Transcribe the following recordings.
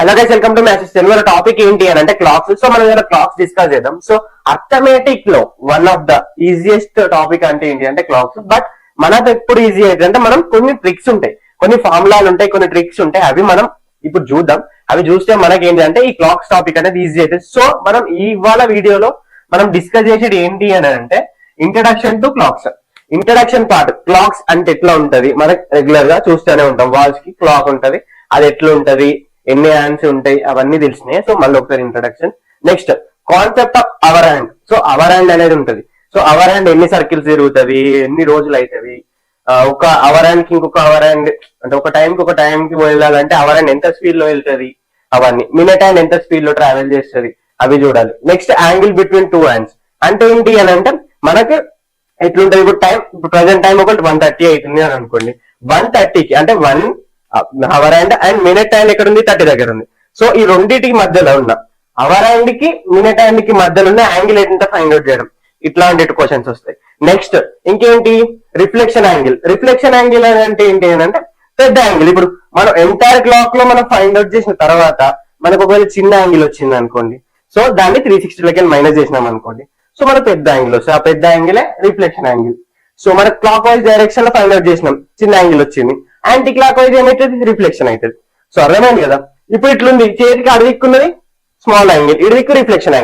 Hello guys, welcome to matches Telugu. Topic ఏంటి అని అంటే క్లాక్స్. సో మనం ఇలా క్లాక్స్ డిస్కస్ చేద్దాం. సో అర్థమెటిక్ లో one of the easiest topic అంటే ఏంటి అంటే క్లాక్స్. బట్ మనకు ఎప్పుడు ఈజీ అయితే అంటే మనం కొన్ని ట్రిక్స్ ఉంటాయి, కొన్ని ఫార్ములాలు ఉంటాయి, కొన్ని ట్రిక్స్ ఉంటాయి. అవి మనం ఇప్పుడు చూద్దాం. అవి చూస్తే మనకి ఏంటి అంటే ఈ క్లాక్స్ టాపిక్ అనేది ఈజీ అయితే. సో మనం ఇవాళ వీడియోలో మనం డిస్కస్ చేసేది ఏంటి అని అంటే introduction to clocks. Introduction part, clocks అంటే ఎట్లా ఉంటది, మనకి రెగ్యులర్ గా చూస్తూనే ఉంటాం. వాల్స్ కి క్లాక్ ఉంటది, అది ఎట్లా ఉంటది, ఎన్ని హ్యాండ్స్ ఉంటాయి, అవన్నీ తెలిసినాయి. సో మళ్ళీ ఒకసారి introduction. Next concept of hour hand. So our hand అనేది ఉంటది. సో అవర్ హ్యాండ్ ఎన్ని సర్కిల్స్ తిరుగుతుంది, ఎన్ని రోజులు అవుతుంది, ఒక అవర్ హ్యాండ్ కి ఇంకొక అవర్ హ్యాండ్ అంటే ఒక టైం కి వెళ్ళాలంటే అవర్ హ్యాండ్ ఎంత స్పీడ్ లో వెళ్తుంది, అవన్నీ. మినిట్ హ్యాండ్ ఎంత స్పీడ్ లో ట్రావెల్ చేస్తుంది, అవి చూడాలి. Next angle between two hands అంటే ఏంటి అని అంటే మనకి ఎట్లుంటది. ఇప్పుడు టైం, ఇప్పుడు ప్రజెంట్ టైం ఒకటి 1:30 అవుతుంది అని అనుకోండి. 1:30కి అంటే 1 hour hand and minute hand ఎక్కడ ఉంది, 30 దగ్గర ఉంది. సో ఈ రెండింటికి మధ్యలో ఉన్న అవర్ హ్యాండ్ కి మినిట్ హ్యాండ్ కి మధ్యలో ఉన్న యాంగిల్ ఎంత ఫైండ్ అవుట్ చేయడం, ఇట్లాంటి క్వశ్చన్స్ వస్తాయి. నెక్స్ట్ ఇంకేంటి, రిఫ్లెక్షన్ యాంగిల్. రిఫ్లెక్షన్ యాంగిల్ అంటే ఏంటి అంటే పెద్ద యాంగిల్. ఇప్పుడు మనం ఎంటైర్ క్లాక్ లో మనం ఫైండ్ అవుట్ చేసిన తర్వాత మనకు ఒకవేళ చిన్న యాంగిల్ వచ్చింది అనుకోండి, సో దాన్ని 360 మైనస్ చేసినాం అనుకోండి, సో మన పెద్ద యాంగిల్ వస్తుంది. ఆ పెద్ద యాంగిలే రిఫ్లెక్షన్ యాంగిల్. సో మన క్లాక్ వైజ్ డైరెక్షన్ లో ఫైండ్ అవుట్ చేసినాం, చిన్న యాంగిల్ వచ్చింది. యాంటీ క్లాక్ వైజ్ ఏమైతుంది, రిఫ్లెక్షన్ అవుతుంది. సో అర్థమైంది కదా. ఇప్పుడు ఇట్లుంది, చేతికి అడిదిక్కున్నది స్మాల్ యాంగిల్, ఇడిదిక్కు రిఫ్లెక్షన్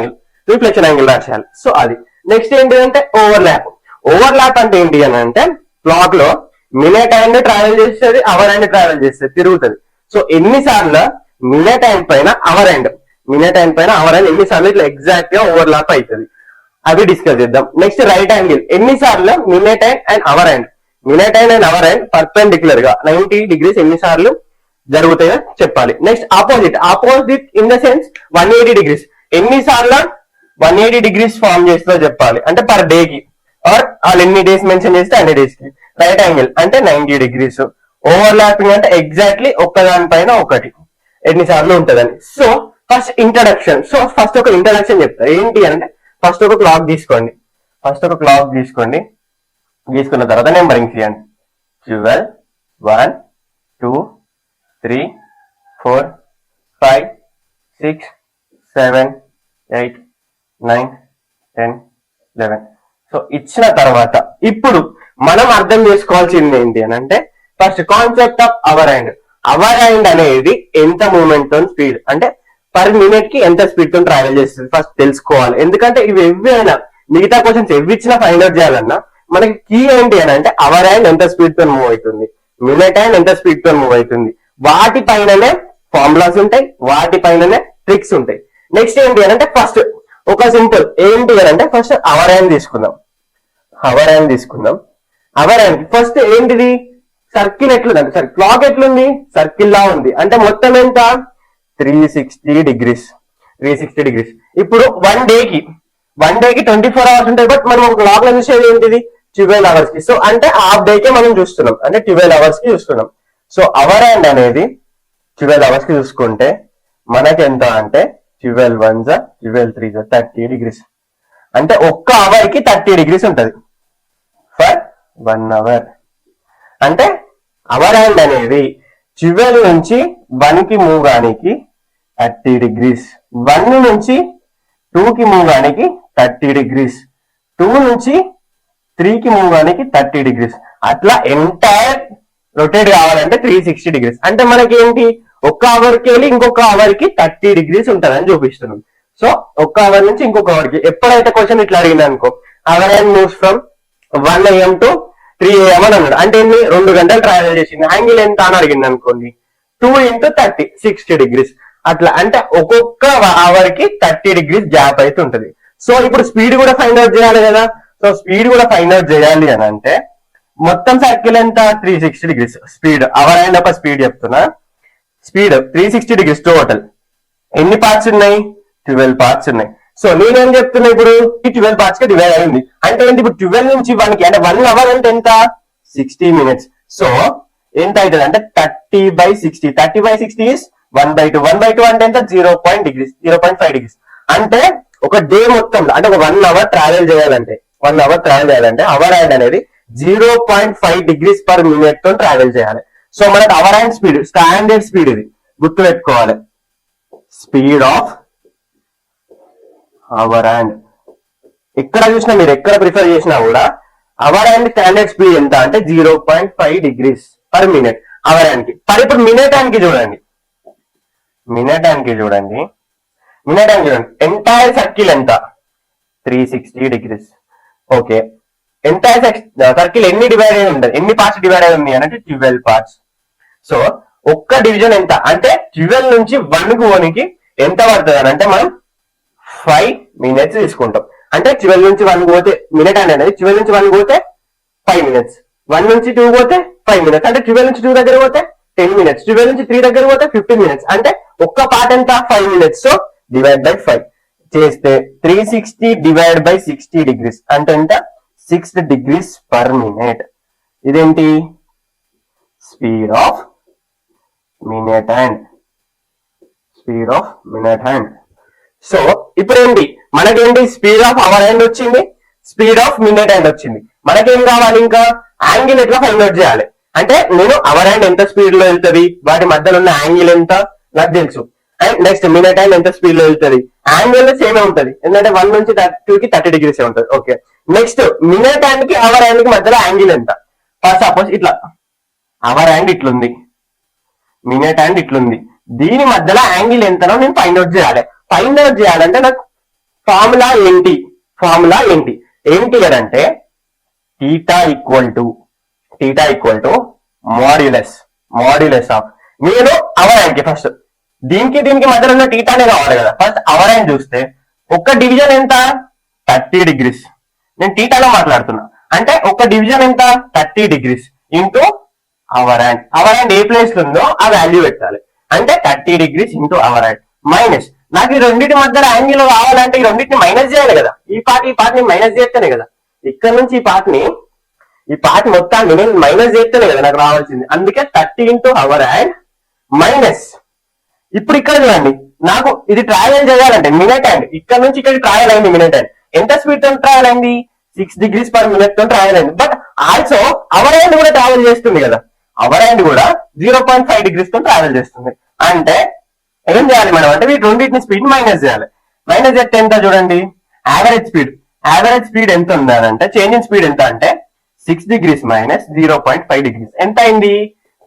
యాంగిల్ రాసేయాలి. సో అది. నెక్స్ట్ ఏంటి అంటే ఓవర్ ల్యాప్. ఓవర్ ల్యాప్ అంటే ఏంటి అని అంటే క్లాక్ లో మినిట్ హ్యాండ్ ట్రావెల్ చేస్తుంది, అవర్ హ్యాండ్ ట్రావెల్ చేస్తుంది, తిరుగుతుంది. సో ఎన్నిసార్లు మినిట్ హ్యాండ్ పైన అవర్ హ్యాండ్ ఎన్నిసార్లు ఇట్లా ఎగ్జాక్ట్ గా ఓవర్ ల్యాప్ అవుతుంది, అవి డిస్కస్ చేద్దాం. Next right angle. ఎన్నిసార్లు minute hand and hour hand perpendicular గా 90 degrees ఎన్నిసార్లు జరుగుతాయో చెప్పాలి. Next opposite in the sense 180 degrees ఎన్నిసార్లు 180 degrees ఫార్మ్ చేస్తుందో చెప్పాలి. అంటే పర్ డే కి ఆర్ వాళ్ళు ఎన్ని డేస్ మెన్షన్ చేస్తే అన్ని డేస్ కి. రైట్ యాంగిల్ అంటే 90 degrees. ఓవర్ ల్యాపింగ్ అంటే ఎగ్జాక్ట్లీ ఒక్కదానిపైన ఒకటి ఎన్నిసార్లు ఉంటదని. So first introduction. So first ఒక ఇంట్రడక్షన్ చెప్తా. ఏంటి అంటే ఫస్ట్ ఒక క్లాక్ తీసుకోండి. తీసుకున్న తర్వాత నెంబరింగ్ చేయండి. 12, 1, 2, 3, 4, 5, 6, 7, 8, 9, 10, 11. సో ఇచ్చిన తర్వాత ఇప్పుడు మనం అర్థం చేసుకోవాల్సింది ఏంటి అని అంటే first concept of hour hand. Hour hand అనేది ఎంత మూమెంట్ తో స్పీడ్ అంటే పర్ మినిట్ కి ఎంత స్పీడ్ తో ట్రావెల్ చేస్తుంది ఫస్ట్ తెలుసుకోవాలి. ఎందుకంటే ఇవి ఎవరైనా మిగతా క్వశ్చన్స్ ఎవి ఇచ్చినా ఫైండ్ అవుట్ చేయాలన్నా మనకి కీ ఏంటి అని అంటే అవర్ హ్యాండ్ ఎంత స్పీడ్ తో మూవ్ అవుతుంది, మినిట్ హ్యాండ్ ఎంత స్పీడ్ తో మూవ్ అవుతుంది, వాటి పైననే ఫార్ములాస్ ఉంటాయి, వాటి పైననే ట్రిక్స్ ఉంటాయి. నెక్స్ట్ ఏంటి అని అంటే ఫస్ట్ ఒక సింపుల్ ఏంటి అని అంటే ఫస్ట్ అవర్ హ్యాండ్ తీసుకుందాం. అవర్ హ్యాండ్ ఫస్ట్ ఏంటిది, సర్కిల్ ఎట్లుంది అంటే క్లాక్ ఎట్లుంది, సర్కిల్ లా ఉంది. అంటే మొత్తం ఎంత 360 degrees. ఇప్పుడు వన్ డే కి 24 hours ఉంటాయి. బట్ మనం ఒక క్లాక్ లో చూసేది ఏంటిది 12 hours కి. సో అంటే హాఫ్ డే కే మనం చూస్తున్నాం, అంటే 12 hours కి చూస్తున్నాం. సో అవర్ హ్యాండ్ అనేది 12 hours కి చూసుకుంటే మనకి ఎంత అంటే 12 1 12 3 30 degrees. అంటే ఒక్క అవర్ కి 30 degrees ఉంటది ఫర్ 1 hour. అంటే అవర్ హ్యాండ్ అనేది 12 నుంచి 1 కి మూవ్ గానికి 30 degrees, 1 నుంచి 2 కి మూవ్ గానికి 30 degrees, 2 నుంచి 3 కి మూవ్ గానికి 30 degrees. అట్లా ఎంటైర్ రొటేట్ కావాలంటే 360 degrees. అంటే మనకి ఏంటి ఒక్క అవర్ కి వెళ్ళి ఇంకొక అవర్ కి 30 degrees ఉంటుందని చూపిస్తున్నాం. సో ఒక్క అవర్ నుంచి ఇంకొక అవర్ కి ఎప్పుడైతే క్వశ్చన్ ఇట్లా అడిగింది అనుకో, hour hand moves from 1 AM to 3 AM అని అన్నాడు. అంటే 2 గంటలు ట్రావెల్ చేసింది. యాంగిల్ ఎంత అని అడిగింది అనుకోండి, 2 into 30 60 degrees. అట్లా అంటే ఒక్కొక్క అవర్ కి 30 degrees గ్యాప్ అయితే ఉంటది. సో ఇప్పుడు స్పీడ్ కూడా ఫైండ్ అవుట్ చేయాలి కదా. సో స్పీడ్ కూడా ఫైండ్ అవుట్ చేయాలి అని అంటే మొత్తం సర్కిల్ ఎంత 360 degrees. స్పీడ్ అవర్ హ్యాండ్ ఒక స్పీడ్ చెప్తున్నా, స్పీడ్ 360 degrees టోటల్. ఎన్ని పార్ట్స్ ఉన్నాయి, 12 పార్ట్స్ ఉన్నాయి. సో నేనేం చెప్తున్నా, ఇప్పుడు ఈ 12 పార్ట్స్ కి డివైడ్ అయింది. అంటే ఏంటి, ఇప్పుడు 12 నుంచి 1 కి అంటే 1 hour అంటే ఎంత 60 minutes. సో ఎంత అవుతుంది అంటే 30/60. 30/60 is 1/2. 1/2 అంటే ఎంత 0.5 degrees. అంటే ఒక డే మొత్తం అంటే ఒక 1 hour ట్రావెల్ చేయాలంటే అవర్ హ్యాండ్ అనేది 0.5 degrees per minute తో ట్రావెల్ చేయాలి. సో మనకు hour hand speed standard speed ఇది గుర్తు పెట్టుకోవాలి. Speed of hour hand. ఎక్కడ చూసినా మీరు ఎక్కడ ప్రిఫర్ చేసినా కూడా అవర్ హ్యాండ్ స్టాండర్డ్ స్పీడ్ ఎంత అంటే 0.5 degrees per minute hour hand కి. ఇప్పుడు మినిట్ హ్యాండ్ కి చూడండి, మినిట్ హ్యాండ్ కి చూడండి, మినిట్ హ్యాండ్ చూడండి. ఎంటైర్ సర్కిల్ ఎంత? 360 degrees. ఓకే, ఎంటైర్ సర్కిల్ ఎన్ని డివైడ్ అయి ఉంటుంది, ఎన్ని పార్ట్స్ డివైడ్ అయి ఉంది అంటే 12 parts. సో ఒక్క డివిజన్ ఎంత అంటే 12 నుంచి 1 కు పోనీకి ఎంత పడుతుంది అని అంటే మనం 5 minutes తీసుకుంటాం. అంటే 12 నుంచి 1 పోతే మినిట్ హ్యాండ్ అనేది 12 నుంచి 1 పోతే 5 minutes, 1 నుంచి 2 పోతే 5 minutes, అంటే 12 నుంచి 2 దగ్గర పోతే 10 minutes, 12 నుంచి 3 దగ్గర పోతే 15 minutes, అంటే ఒక్క పార్ట్ ఎంత 5 minutes. సో డివైడ్ బై 5 చేస్తే 360 డివైడ్ బై 60 degrees అంటే ఎంత 6 degrees per minute. ఇదేంటి? Speed of minute hand, speed of minute hand. So ఇప్పుడు ఏంటి మనకేంటి? స్పీడ్ ఆఫ్ అవర్ హ్యాండ్ వచ్చింది, స్పీడ్ ఆఫ్ మినిట్ హ్యాండ్ వచ్చింది. మనకేం కావాలి? ఇంకా యాంగిల్ ఎట్లా ఫైండ్ అవుట్ చేయాలి అంటే నేను అవర్ హ్యాండ్ ఎంత స్పీడ్ లో వెళ్తుంది, వాటి మధ్యలో ఉన్న యాంగిల్ ఎంత నాకు తెలుసు. అండ్ నెక్స్ట్ మినిట్ హ్యాండ్ ఎంత స్పీడ్ లో వెళ్తుంది, యాంగిల్ సేమ్ ఉంటది ఎందుకంటే 1 నుంచి 2 కి 30 degrees ఉంటుంది. ఓకే, నెక్స్ట్ మినిట్ హ్యాండ్ కి అవర్ హ్యాండ్ కి మధ్యలో యాంగిల్ ఎంత? ఫస్ట్ సపోజ్ ఇట్లా అవర్ హ్యాండ్ ఇట్లుంది, మినిట్ హ్యాండ్ ఇట్లుంది, దీని మధ్యలో యాంగిల్ ఎంతనో నేను ఫైండ్ అవుట్ చేయాలి. ఫైండ్ అవుట్ చేయాలంటే నాకు ఫార్ములా ఏంటి? ఫార్ములా ఏంటి అంటే theta equal to modulus of నేను అవర్ హ్యాండ్ కి ఫస్ట్ దీనికి మధ్యలో ఉన్న థీటానే కావాలి కదా. ఫస్ట్ అవర్ హ్యాండ్ చూస్తే ఒక్క డివిజన్ ఎంత 30 degrees. నేను థీటాలో మాట్లాడుతున్నా అంటే ఒక్క డివిజన్ ఎంత 30 degrees into hour hand. Hour hand ఏ ప్లేస్ లో ఉందో ఆ వాల్యూ పెట్టాలి అంటే 30 degrees into hour hand minus. నాకు ఈ రెండింటి మధ్యలో యాంగిల్ కావాలంటే ఈ రెండింటిని మైనస్ చేయాలి కదా. ఈ పార్ట్ ని మైనస్ చేస్తేనే కదా, ఇక్కడ నుంచి ఈ పార్ట్ మొత్తాన్ని నేను మైనస్ చేస్తేనే కదా నాకు రావాల్సింది. అందుకే 30 ఇంటూ అవర్ హ్యాండ్ మైనస్. ఇప్పుడు ఇక్కడ చూడండి, నాకు ఇది ట్రావెల్ చేయాలంటే మినిట్ హ్యాండ్ ఇక్కడ నుంచి ఇక్కడ ట్రావెల్ అయింది. మినిట్ హ్యాండ్ ఎంత స్పీడ్ తో ట్రావెల్ అయింది? 6 degrees per minute తో ట్రావెల్ అయింది. బట్ ఆల్సో అవర్ హ్యాండ్ కూడా ట్రావెల్ చేస్తుంది కదా, అవర్ హ్యాండ్ కూడా 0.5 degrees తో ట్రావెల్ చేస్తుంది. అంటే ఏం చేయాలి మనం అంటే వీటి రెండింటిని స్పీడ్ మైనస్ చేయాలి. మైనస్ చేస్తే ఎంత చూడండి, యావరేజ్ స్పీడ్ ఎంత ఉంది అని అంటే చేంజ్ ఇన్ స్పీడ్ ఎంత అంటే 6 degrees మైనస్ 0.5 degrees ఎంత అయింది?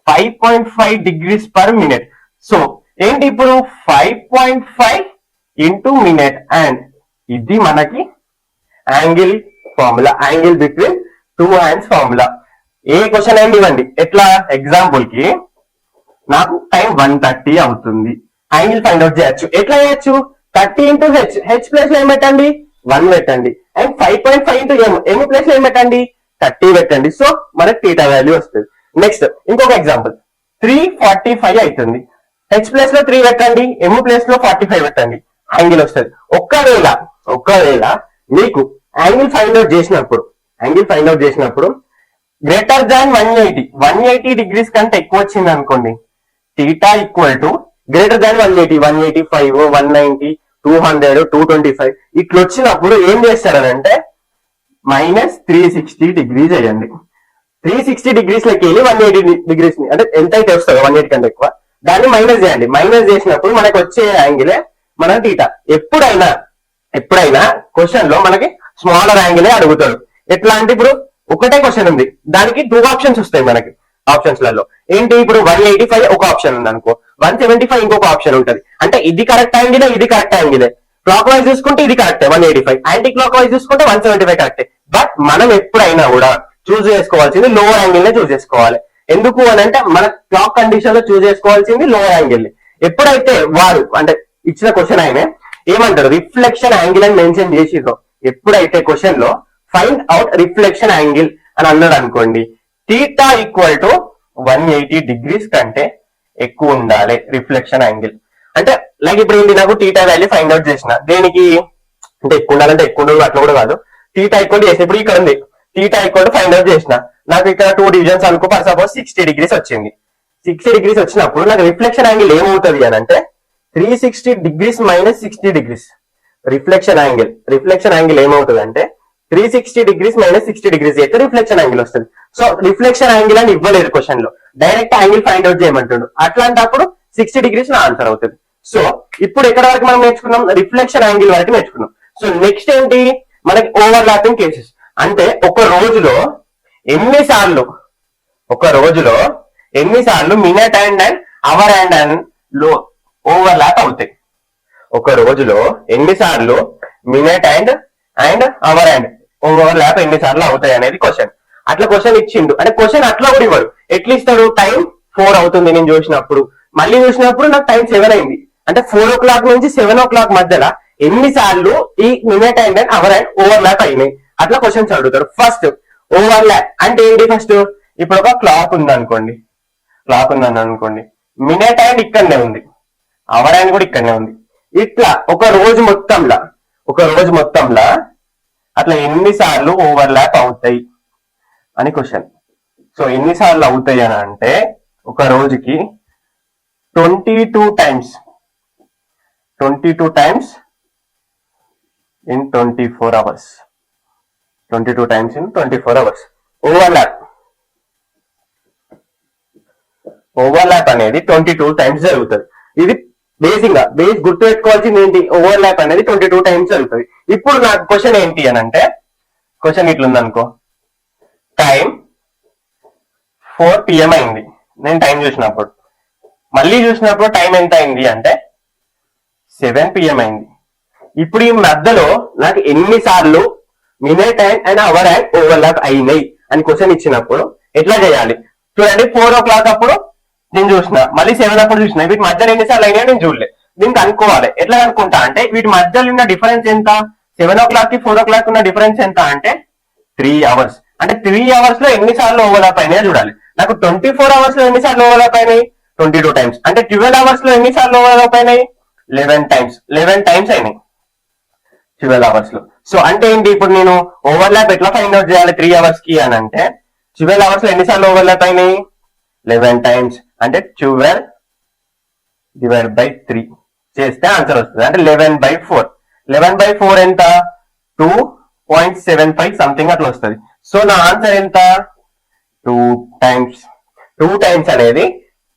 5.5 degrees per minute. సో ఏంటి ఇప్పుడు 5.5 ఇంటూ మినిట్ అండ్ ఇది మనకి angle formula, angle between 2 hands formula. ఏ క్వశ్చన్ అయింది ఇవ్వండి, ఎట్లా ఎగ్జాంపుల్ కి నాకు టైం 1:30 అవుతుంది, యాంగిల్ ఫైండ్ అవుట్ చేయొచ్చు. ఎట్లా చేయొచ్చు? 30 ఇంటూ హెచ్ ప్లేస్ లో ఏం పెట్టండి 1 పెట్టండి, అండ్ 5.5 ఇంటూ ఎం ప్లేస్ లో ఏం పెట్టండి 30 పెట్టండి. సో మనకి థీటా వాల్యూ వస్తుంది. నెక్స్ట్ ఇంకొక ఎగ్జాంపుల్ 345 అవుతుంది, హెచ్ ప్లేస్ లో 3 పెట్టండి, ఎం ప్లేస్ లో 45 పెట్టండి, యాంగిల్ వస్తుంది. ఒక్కవేళ మీకు యాంగిల్ ఫైండ్ అవుట్ చేసినప్పుడు గ్రేటర్ దాన్ 180 degrees కంటే ఎక్కువ వచ్చింది అనుకోండి, theta equal to greater than 185, 190, 200, 225 ఇట్లా వచ్చినప్పుడు ఏం చేస్తారనంటే మైనస్ 360 degrees అయ్యండి. 360 degrees లకి వెళ్ళి 180 degrees ని అంటే ఎంత అయితే వస్తుందో 180 కంటే ఎక్కువ దాన్ని మైనస్ చేయండి. మైనస్ చేసినప్పుడు మనకు వచ్చే యాంగిలే మన థీటా. ఎప్పుడైనా క్వశ్చన్ లో మనకి స్మాలర్ యాంగిలే అడుగుతాడు. ఎట్లా అంటే ఇప్పుడు ఒకటే క్వశ్చన్ ఉంది, దానికి 2 ఆప్షన్స్ వస్తాయి మనకి. ఆప్షన్స్ లలో ఏంటి, ఇప్పుడు 185 ఒక ఆప్షన్ ఉంది అనుకో, 175 ఇంకొక ఆప్షన్ ఉంటది. అంటే ఇది కరెక్ట్ యాంగిలే, ఇది కరెక్ట్ యాంగిలే. క్లాక్ వైజ్ చూసుకుంటే ఇది కరెక్టే 185, యాంటీ క్లాక్ వైజ్ చూసుకుంటే 175 కరెక్టే. బట్ మనం ఎప్పుడైనా కూడా చూస్ చేసుకోవాల్సింది లోవర్ యాంగిల్ నే చూస్ చేసుకోవాలి. ఎందుకు అని అంటే మన క్లాక్ కండిషన్ లో చూస్ చేసుకోవాల్సింది లోవర్ యాంగిల్. ఎప్పుడైతే వాడు అంటే ఇచ్చిన క్వశ్చన్ ఆయన ఏమంటారు రిఫ్లెక్షన్ యాంగిల్ అని మెన్షన్ చేసిర్రో, ఎప్పుడైతే క్వశ్చన్ లో ఫైండ్ అవుట్ రిఫ్లెక్షన్ యాంగిల్ అని అన్నాడు అనుకోండి, థీటా ఈక్వల్ టు 180 degrees కంటే ఎక్కువ ఉండాలి రిఫ్లెక్షన్ యాంగిల్. అంటే లైక్ ఇప్పుడు ఏంటి, నాకు థీటా వాల్యూ ఫైండ్ అవుట్ చేసిన దేనికి అంటే ఎక్కువ ఉండాలంటే ఎక్కువ ఉండాలి అట్లా కూడా కాదు. థీటా ఈక్వల్ చేసిన ఇప్పుడు ఇక్కడ ఉంది, థీటా ఈక్వల్ ఫైండ్ అవుట్ చేసిన, నాకు ఇక్కడ 2 divisions అనుకో, ఫర్ సపోజ్ 60 degrees వచ్చింది. 60 degrees వచ్చినప్పుడు నాకు రిఫ్లెక్షన్ యాంగిల్ ఏమవుతుంది అని అంటే 360 degrees minus 60 degrees. Reflection angle ఏమవుతుంది అంటే 360 degrees మైనస్ 60 degrees అయితే రిఫ్లెక్షన్ యాంగిల్ వస్తుంది. సో రిఫ్లెక్షన్ యాంగిల్ అని ఇవ్వలేదు క్వశ్చన్ లో, డైరెక్ట్ యాంగిల్ ఫైండ్ అవుట్ చేయమంటాడు. అట్లాంటప్పుడు 60 degrees నా ఆన్సర్ అవుతుంది. సో ఇప్పుడు ఎక్కడ వరకు మనం నేర్చుకున్నాం, రిఫ్లెక్షన్ యాంగిల్ వరకు నేర్చుకున్నాం. సో నెక్స్ట్ ఏంటి, మనకి ఓవర్ ల్యాపింగ్ కేసెస్. అంటే ఒక రోజులో ఎన్నిసార్లు మినిట్ అండ్ అవర్ అండ్ లో ఓవర్ ల్యాప్ అవుతాయి. ఒక రోజులో ఎన్నిసార్లు minute and hour and over lap ఎన్నిసార్లు అవుతాయి అనేది క్వశ్చన్. అట్లా క్వశ్చన్ ఇచ్చిండు అంటే క్వశ్చన్ అట్లా కూడా ఇవ్వడు. ఎట్లా ఇస్తాడు, టైం 4 అవుతుంది నేను చూసినప్పుడు, మళ్ళీ చూసినప్పుడు నాకు టైం 7 అయింది. అంటే 4 o'clock నుంచి 7 o'clock మధ్యలో ఎన్నిసార్లు ఈ minute and hour and over lap అయినాయి, అట్లా క్వశ్చన్స్ అడుగుతారు. ఫస్ట్ ఓవర్ ల్యాప్ అంటే ఏంటి, ఫస్ట్ ఇప్పుడు ఒక క్లాక్ ఉందనుకోండి, మినిట్ అండ్ ఇక్కడనే ఉంది, అవర్ అండ్ కూడా ఇక్కడనే ఉంది. ఇట్లా ఒక రోజు మొత్తంలో అట్లా ఎన్నిసార్లు ఓవర్ ల్యాప్ అవుతాయి అని క్వశ్చన్. సో ఎన్నిసార్లు అవుతాయి అని అంటే ఒక రోజుకి 22 times in 24 hours. 22 times in 24 hours overlap అనేది 22 times జరుగుతుంది. ఇది బేస్ గుర్తు పెట్టుకోవాల్సింది ఏంటి, ఓవర్లాప్ అనేది 22 times జరుగుతుంది. ఇప్పుడు నాకు క్వశ్చన్ ఏంటి అని అంటే, క్వశ్చన్ ఇట్లుంది అనుకో, టైం 4 PM అయింది నేను టైం చూసినప్పుడు, మళ్ళీ చూసినప్పుడు టైం ఎంత అయింది అంటే 7 PM అయింది. ఇప్పుడు ఈ మధ్యలో నాకు ఎన్నిసార్లు minute and hour and overlap అయినాయి అని క్వశ్చన్ ఇచ్చినప్పుడు ఎట్లా చేయాలి చూడండి. 4 o'clock అప్పుడు నేను చూసిన, మళ్ళీ 7 అప్పుడు చూసిన, వీటి మధ్యలో ఎన్నిసార్లు అయినా నేను చూడలేదు. దీనికి అనుకోవాలి. ఎట్లా అనుకుంటా అంటే వీటి మధ్యలో ఉన్న డిఫరెన్స్ ఎంత, 7 o'clock కి 4 o'clock ఉన్న డిఫరెన్స్ ఎంత అంటే 3 hours. అంటే 3 hours లో ఎన్నిసార్లు ఓవర్లాప్ అయినాయో చూడాలి. నాకు 24 hours లో ఎన్నిసార్లు ఓవర్లాప్ అయినాయి 22 times. అంటే 12 hours లో ఎన్నిసార్లు ఓవర్లాప్ అయినాయి 11 times. 11 times అయినాయి 12 hours లో. సో అంటే ఏంటి, ఇప్పుడు నేను ఓవర్లాప్ ఎట్లా ఫైండ్ అవుట్ చేయాలి 3 hours కి అని అంటే 12 hours లో ఎన్నిసార్లు ఓవర్లాప్ అయినాయి 11 times. అంటే 12 divided by 3 చేస్తే ఆన్సర్ వస్తుంది. అంటే 11/4. 11/4 ఎంత, 2.75 సంథింగ్ అట్లా వస్తుంది. సో నా ఆన్సర్ ఎంత, 2 times. 2 times అనేది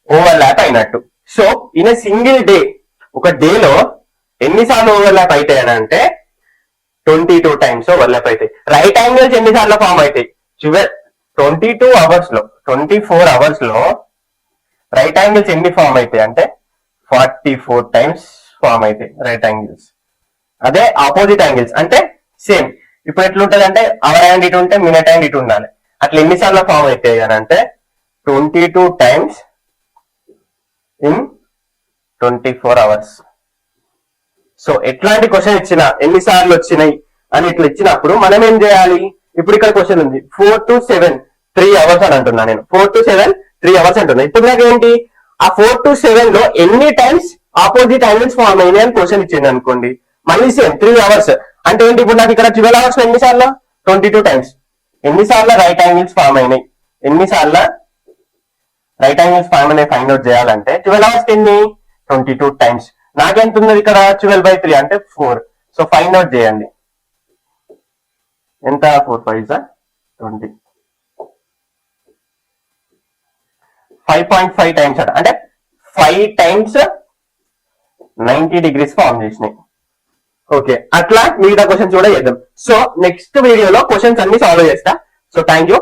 ఓవర్లాప్ అయినట్టు. సో ఇన్ సింగిల్ డే, ఒక డేలో ఎన్నిసార్లు ఓవర్లాప్ అవుతాయి అని అంటే 22 times ఓవర్లాప్ అవుతాయి. రైట్ యాంగిల్స్ ఎన్నిసార్లు ఫామ్ అవుతాయి 22 hours లో, 24 hours లో రైట్ యాంగిల్స్ ఎన్ని ఫామ్ అవుతాయి అంటే 44 times ఫామ్ అవుతాయి రైట్ యాంగిల్స్. అదే ఆపోజిట్ యాంగిల్స్ అంటే సేమ్. ఇప్పుడు ఎట్లుంటది అంటే అవర్ హ్యాండ్ ఇటు ఉంటే మినిట్ హ్యాండ్ ఇటు ఉండాలి. అట్లా ఎన్నిసార్లు ఫామ్ అవుతాయి అని అంటే 22 times in 24 hours. సో ఎట్లాంటి క్వశ్చన్ ఇచ్చినా ఎన్నిసార్లు వచ్చినాయి అని ఇట్లా ఇచ్చినప్పుడు మనం ఏం చేయాలి, ఇప్పుడు ఇక్కడ క్వశ్చన్ ఉంది 4 to 7 3 hours అని అంటున్నా నేను. 4 to 7 3 hours అంటున్నా. ఇప్పుడు నాకు ఏంటి, ఆ 4 to 7 లో ఎన్ని టైమ్స్ ఆపోజిట్ యాంగిల్స్ ఫామ్ అయినాయి అని క్వశ్చన్ ఇచ్చింది అనుకోండి, మళ్ళీ సేమ్ 3 hours. అంటే ఏంటి, ఇప్పుడు నాకు ఇక్కడ 12 hours లో ఎన్నిసార్లు 22 times. ఎన్నిసార్లు రైట్ యాంగిల్స్ ఫామ్ అయినాయి, ఎన్నిసార్లు రైట్ యాంగిల్స్ ఫామ్ అయినాయి ఫైండ్ అవుట్ చేయాలంటే 12 hours ఎన్ని 22 times. నాకెంత ఉన్నది ఇక్కడ 12/3 అంటే 4. సో ఫైండ్ అవుట్ చేయండి ఎంత, 4 5 20, 5.5 times అంటే 5 times 90 degrees ఫామ్ చేసినాయి. ఓకే, అట్లా మిగతా క్వశ్చన్స్ కూడా చేద్దాం. సో నెక్స్ట్ వీడియోలో క్వశ్చన్స్ అన్ని సాల్వ్ చేస్తా. So thank you.